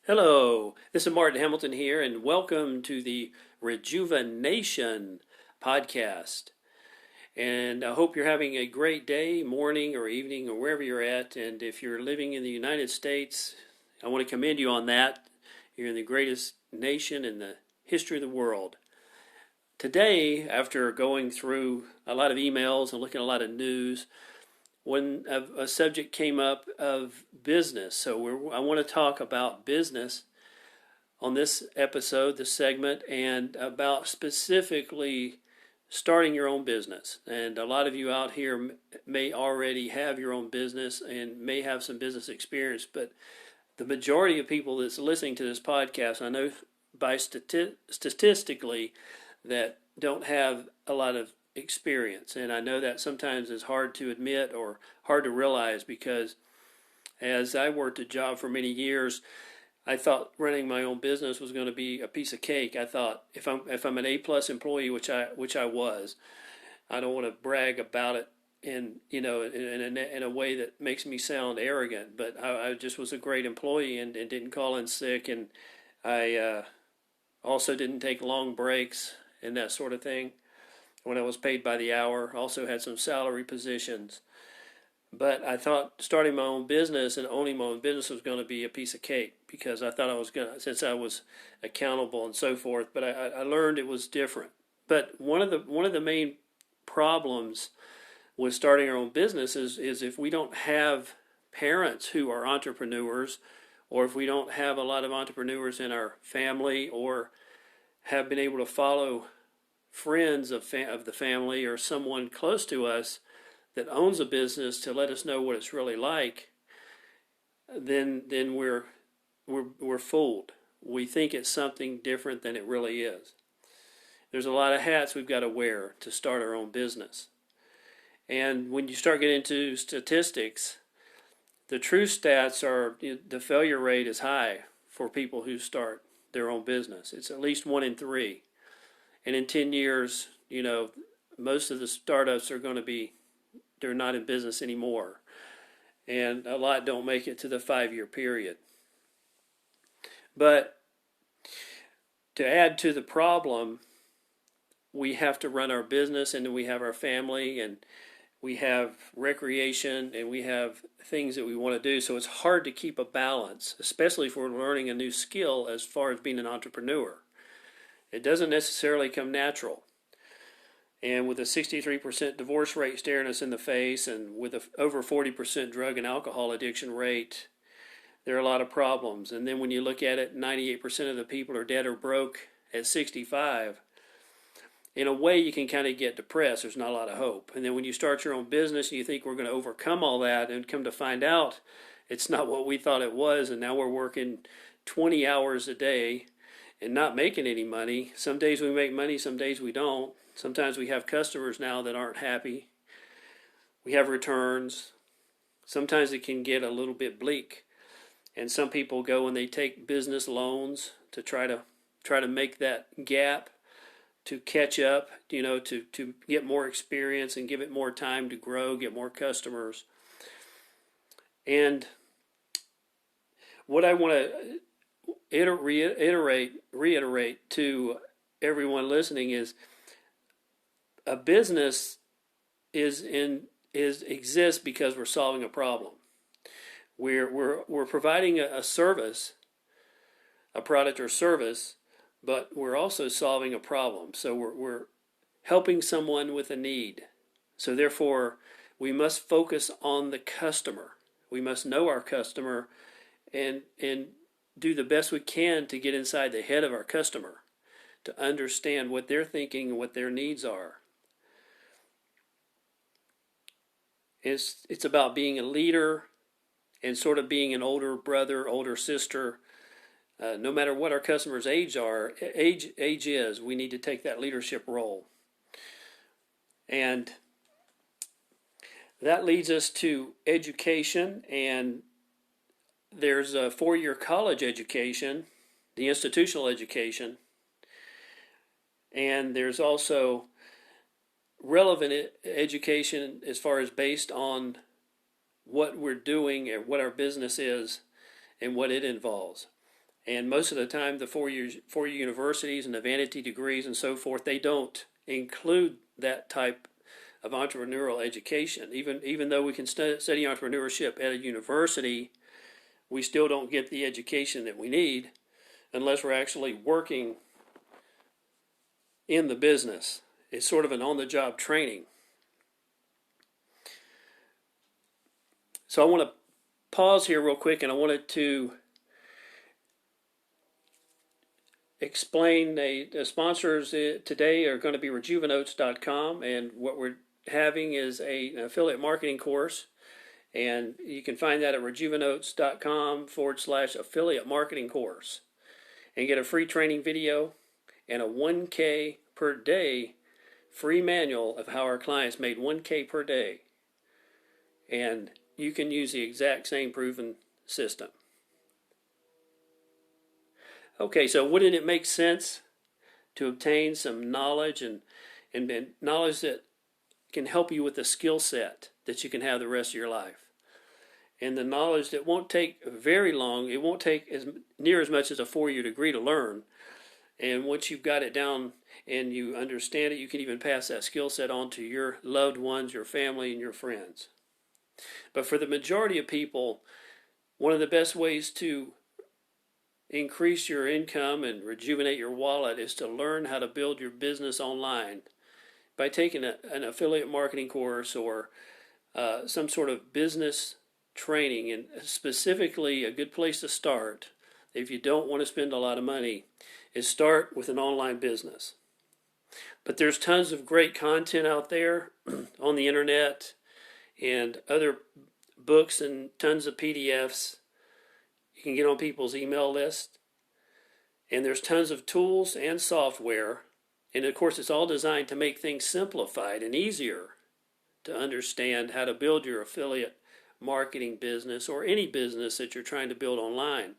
Hello, this is Martin Hamilton here, and welcome to the Rejuvenation podcast. And I hope you're having a great day, morning, or evening, or wherever you're at. And if you're living in the United States, I want to commend you on that. You're in the greatest nation in the history of the world. Today, after going through a lot of emails and looking at a lot of news, when a subject came up of business, I want to talk about business on this episode, this segment, and about specifically starting your own business. And a lot of you out here may already have your own business and may have some business experience, but the majority of people that's listening to this podcast, I know by statistically, that don't have a lot of experience. And I know that sometimes is hard to admit or hard to realize because as I worked a job for many years, I thought running my own business was going to be a piece of cake. I thought if I'm an A+ employee, which I was, I don't want to brag about it in a way that makes me sound arrogant, but I just was a great employee and didn't call in sick, and I also didn't take long breaks and that sort of thing. When I was paid by the hour, also had some salary positions. But I thought starting my own business and owning my own business was going to be a piece of cake because I thought I was going to, since I was accountable and so forth. But I learned it was different. But one of the main problems with starting our own business is if we don't have parents who are entrepreneurs, or if we don't have a lot of entrepreneurs in our family, or have been able to follow friends of the family or someone close to us that owns a business to let us know what it's really like, then we're fooled. We think it's something different than it really is. There's a lot of hats we've got to wear to start our own business. And when you start getting into statistics, the true stats are the failure rate is high for people who start their own business. It's at least 1 in 3. And in 10 years, most of the startups are going to be, they're not in business anymore. And a lot don't make it to the 5-year period. But to add to the problem, we have to run our business, and then we have our family, and we have recreation, and we have things that we want to do. So it's hard to keep a balance, especially if we're learning a new skill as far as being an entrepreneur. It doesn't necessarily come natural. And with a 63% divorce rate staring us in the face, and with a over 40% drug and alcohol addiction rate, there are a lot of problems. And then when you look at it, 98% of the people are dead or broke at 65. In a way, you can kind of get depressed. There's not a lot of hope. And then when you start your own business and you think we're going to overcome all that, and come to find out it's not what we thought it was, and now we're working 20 hours a day and not making any money. Some days we make money, some days we don't. Sometimes we have customers now that aren't happy. We have returns. Sometimes it can get a little bit bleak. And some people go and they take business loans to try to make that gap, to catch up, to get more experience and give it more time to grow, get more customers. And what I want to reiterate to everyone listening is a business exists because we're solving a problem. We're providing a service, a product or service, but we're also solving a problem. So we're helping someone with a need. So therefore, we must focus on the customer. We must know our customer and do the best we can to get inside the head of our customer, to understand what they're thinking and what their needs are. It's about being a leader and sort of being an older brother, older sister. No matter what our customers' age is, we need to take that leadership role. And that leads us to education, and there's a 4-year college education, the institutional education, and there's also relevant education as far as based on what we're doing and what our business is and what it involves. And most of the time, the four-year universities and the vanity degrees and so forth, they don't include that type of entrepreneurial education. Even though we can study entrepreneurship at a university, we still don't get the education that we need unless we're actually working in the business. It's sort of an on-the-job training. So I want to pause here real quick, and I wanted to explain the sponsors today are going to be RejuveNotes.com, and what we're having is an affiliate marketing course, and you can find that at RejuveNotes.com/affiliate marketing course, and get a free training video and a 1K per day free manual of how our clients made 1K per day, and you can use the exact same proven system. Okay, so wouldn't it make sense to obtain some knowledge and knowledge that can help you with a skill set that you can have the rest of your life? And the knowledge that won't take very long, it won't take near as much as a 4-year degree to learn. And once you've got it down and you understand it, you can even pass that skill set on to your loved ones, your family, and your friends. But for the majority of people, one of the best ways to increase your income and rejuvenate your wallet is to learn how to build your business online by taking an affiliate marketing course or some sort of business training. And specifically, a good place to start, if you don't want to spend a lot of money, is start with an online business. But there's tons of great content out there on the internet and other books and tons of PDFs. You can get on people's email list. And there's tons of tools and software. And of course, it's all designed to make things simplified and easier to understand how to build your affiliate marketing business or any business that you're trying to build online.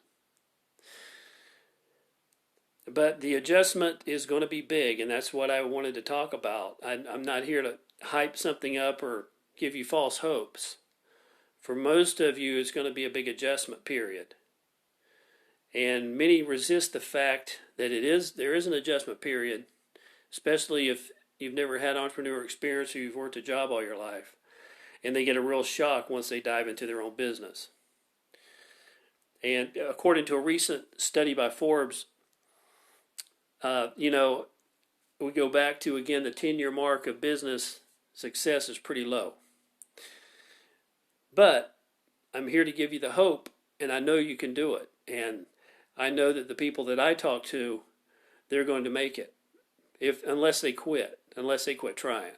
But the adjustment is going to be big, and that's what I wanted to talk about. I'm not here to hype something up or give you false hopes. For most of you, it's going to be a big adjustment period. And many resist the fact that there is an adjustment period, especially if you've never had entrepreneur experience or you've worked a job all your life. And they get a real shock once they dive into their own business. And according to a recent study by Forbes, we go back to, again, the 10-year mark of business success is pretty low. But I'm here to give you the hope, and I know you can do it. And I know that the people that I talk to, they're going to make it, unless they quit trying.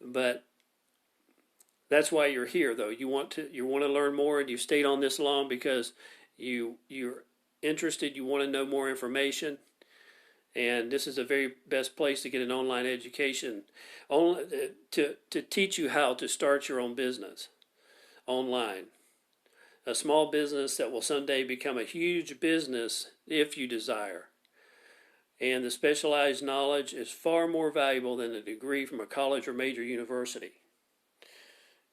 But that's why you're here, though. You want to learn more, and you've stayed on this long because you're interested. You want to know more information. And this is the very best place to get an online education to teach you how to start your own business online. A small business that will someday become a huge business if you desire. And the specialized knowledge is far more valuable than a degree from a college or major university.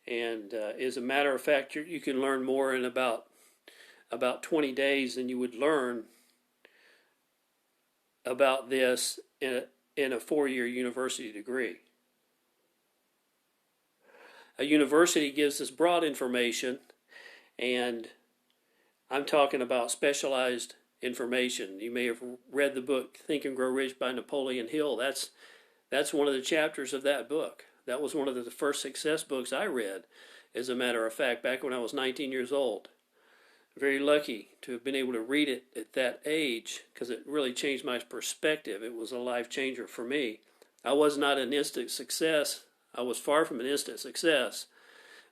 And as a matter of fact, you can learn more in about 20 days than you would learn about this in a 4-year university degree. A university gives us broad information, and I'm talking about specialized information. You may have read the book Think and Grow Rich by Napoleon Hill. That's one of the chapters of that book. That was one of the first success books I read, as a matter of fact, back when I was 19 years old. Very lucky to have been able to read it at that age because it really changed my perspective. It was a life changer for me. I was not an instant success. I was far from an instant success.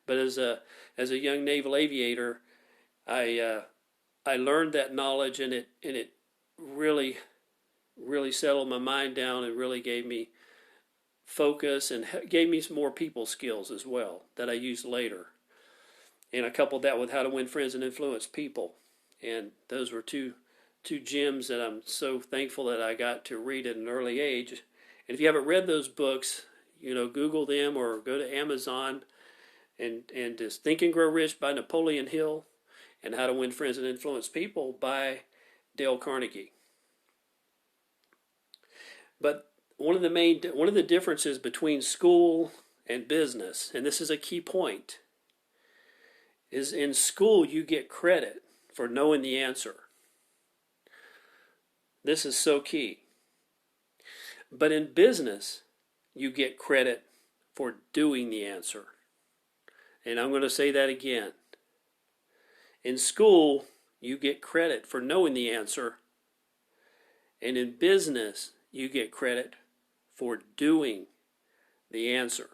But as a young naval aviator, I learned that knowledge, and it really settled my mind down and really gave me focus and gave me some more people skills as well that I used later. And I coupled that with how to win friends and influence people. And those were two gems that I'm so thankful that I got to read at an early age. And if you haven't read those books, Google them or go to Amazon and just Think and Grow Rich by Napoleon Hill. and How to Win Friends and Influence People by Dale Carnegie. But one of the differences between school and business, and this is a key point, is in school you get credit for knowing the answer. This is so key. But in business, you get credit for doing the answer. And I'm going to say that again. In school, you get credit for knowing the answer. And in business, you get credit for doing the answer.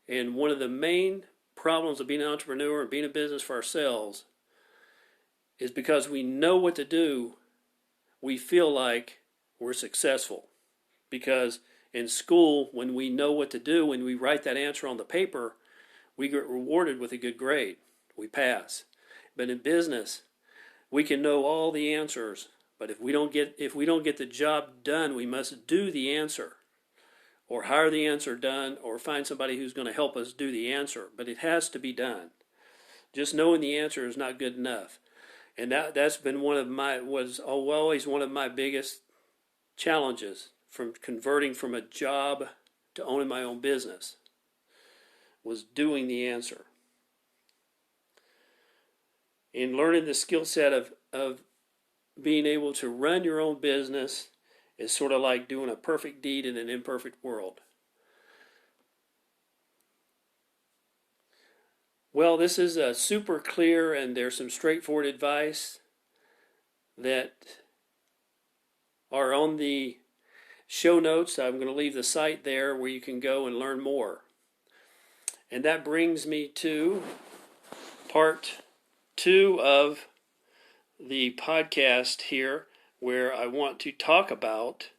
And one of the main problems of being an entrepreneur and being in business for ourselves is because we know what to do, we feel like we're successful. Because in school, when we know what to do, when we write that answer on the paper, we get rewarded with a good grade. We pass. But in business, we can know all the answers, but if we don't get the job done, we must do the answer, or hire the answer done, or find somebody who's going to help us do the answer. But it has to be done. Just knowing the answer is not good enough, and that's been always one of my biggest challenges from converting from a job to owning my own business, was doing the answer. In learning the skill set of being able to run your own business is sort of like doing a perfect deed in an imperfect world. Well, this is super clear, and there's some straightforward advice that are on the show notes. I'm going to leave the site there where you can go and learn more. And that brings me to part 2 of the podcast here, where I want to talk about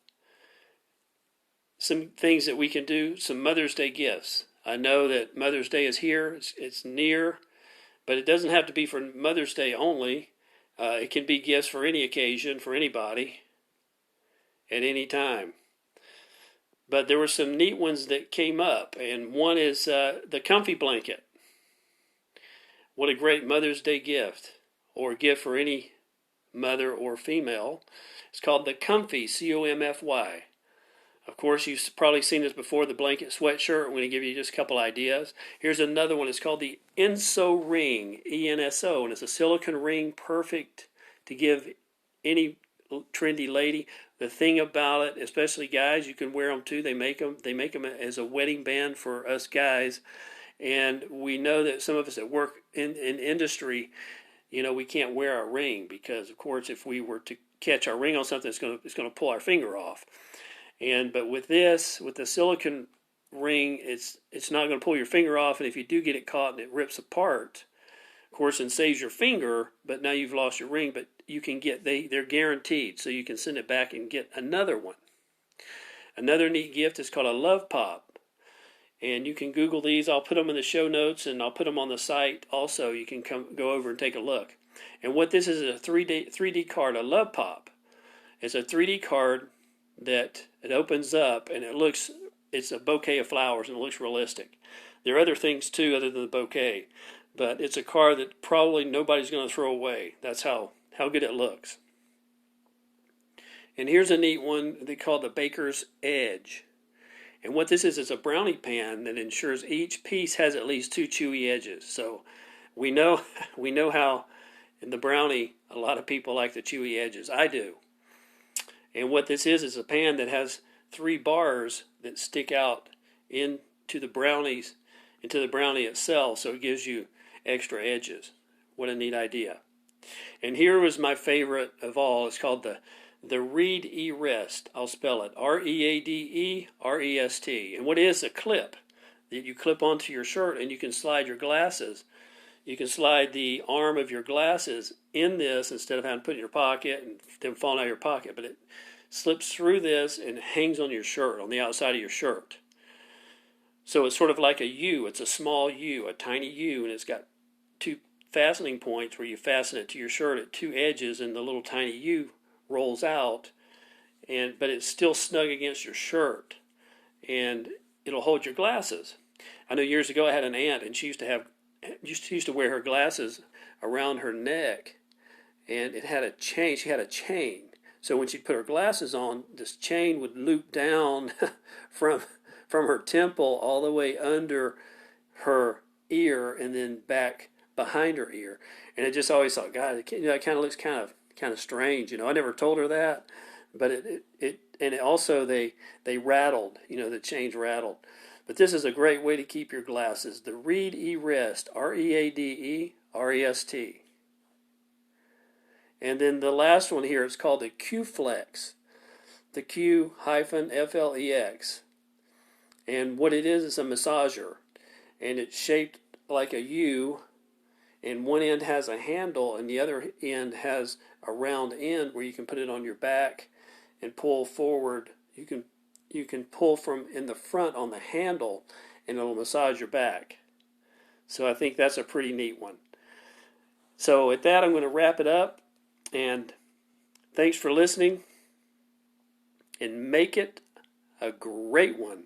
some things that we can do, some Mother's Day gifts. I know that Mother's Day is here, it's near, but it doesn't have to be for Mother's Day only. It can be gifts for any occasion, for anybody, at any time. But there were some neat ones that came up, and one is the comfy blanket. What a great Mother's Day gift, or gift for any mother or female. It's called the Comfy, C-O-M-F-Y. Of course, you've probably seen this before, the blanket sweatshirt. I'm going to give you just a couple ideas. Here's another one. It's called the Enso ring, E-N-S-O, and it's a silicone ring, perfect to give any trendy lady. The thing about it, especially guys, you can wear them too. They make them as a wedding band for us guys. And we know that some of us that work in industry, we can't wear our ring because, of course, if we were to catch our ring on something, it's going to pull our finger off. But with the silicone ring, it's not going to pull your finger off. And if you do get it caught and it rips apart, of course, and saves your finger, but now you've lost your ring. But you can they're guaranteed, so you can send it back and get another one. Another neat gift is called a Love Pop. And you can Google these. I'll put them in the show notes, and I'll put them on the site also. You can go over and take a look. And what this is a 3D card, a Love Pop. It's a 3D card that it opens up, and it's a bouquet of flowers, and it looks realistic. There are other things, too, other than the bouquet. But it's a card that probably nobody's going to throw away. That's how good it looks. And here's a neat one they call the Baker's Edge. And what this is a brownie pan that ensures each piece has at least 2 chewy edges. So we know how in the brownie a lot of people like the chewy edges. I do. And what this is a pan that has 3 bars that stick out into the brownie itself, so it gives you extra edges. What a neat idea. And here was my favorite of all. It's called the Read E-Rest. I'll spell it R-E-A-D-E-R-E-S-T. And what is a clip that you clip onto your shirt, and you can slide your glasses. You can slide the arm of your glasses in this instead of having to put it in your pocket and them falling out of your pocket. But it slips through this and hangs on your shirt, on the outside of your shirt. So it's sort of like a U. It's a small U, a tiny U, and it's got 2 fastening points where you fasten it to your shirt at 2 edges, and the little tiny U rolls out, but it's still snug against your shirt, and it'll hold your glasses. I know years ago I had an aunt, and she used to she used to wear her glasses around her neck, and it had a chain. She had a chain. So when she'd put her glasses on, this chain would loop down from her temple all the way under her ear and then back behind her ear. And I just always thought, God, it kind of looks kind of strange. I never told her that, but it also they rattled. The chains rattled. But this is a great way to keep your glasses. The Read E-Rest, READE-REST. And then the last one here is called the Q-Flex, the Q-FLEX. And what it is a massager. And it's shaped like a U, and one end has a handle, and the other end has a round end where you can put it on your back and pull forward. You can pull from in the front on the handle, and it'll massage your back. So I think that's a pretty neat one. So at that, I'm going to wrap it up. And thanks for listening, and make it a great one.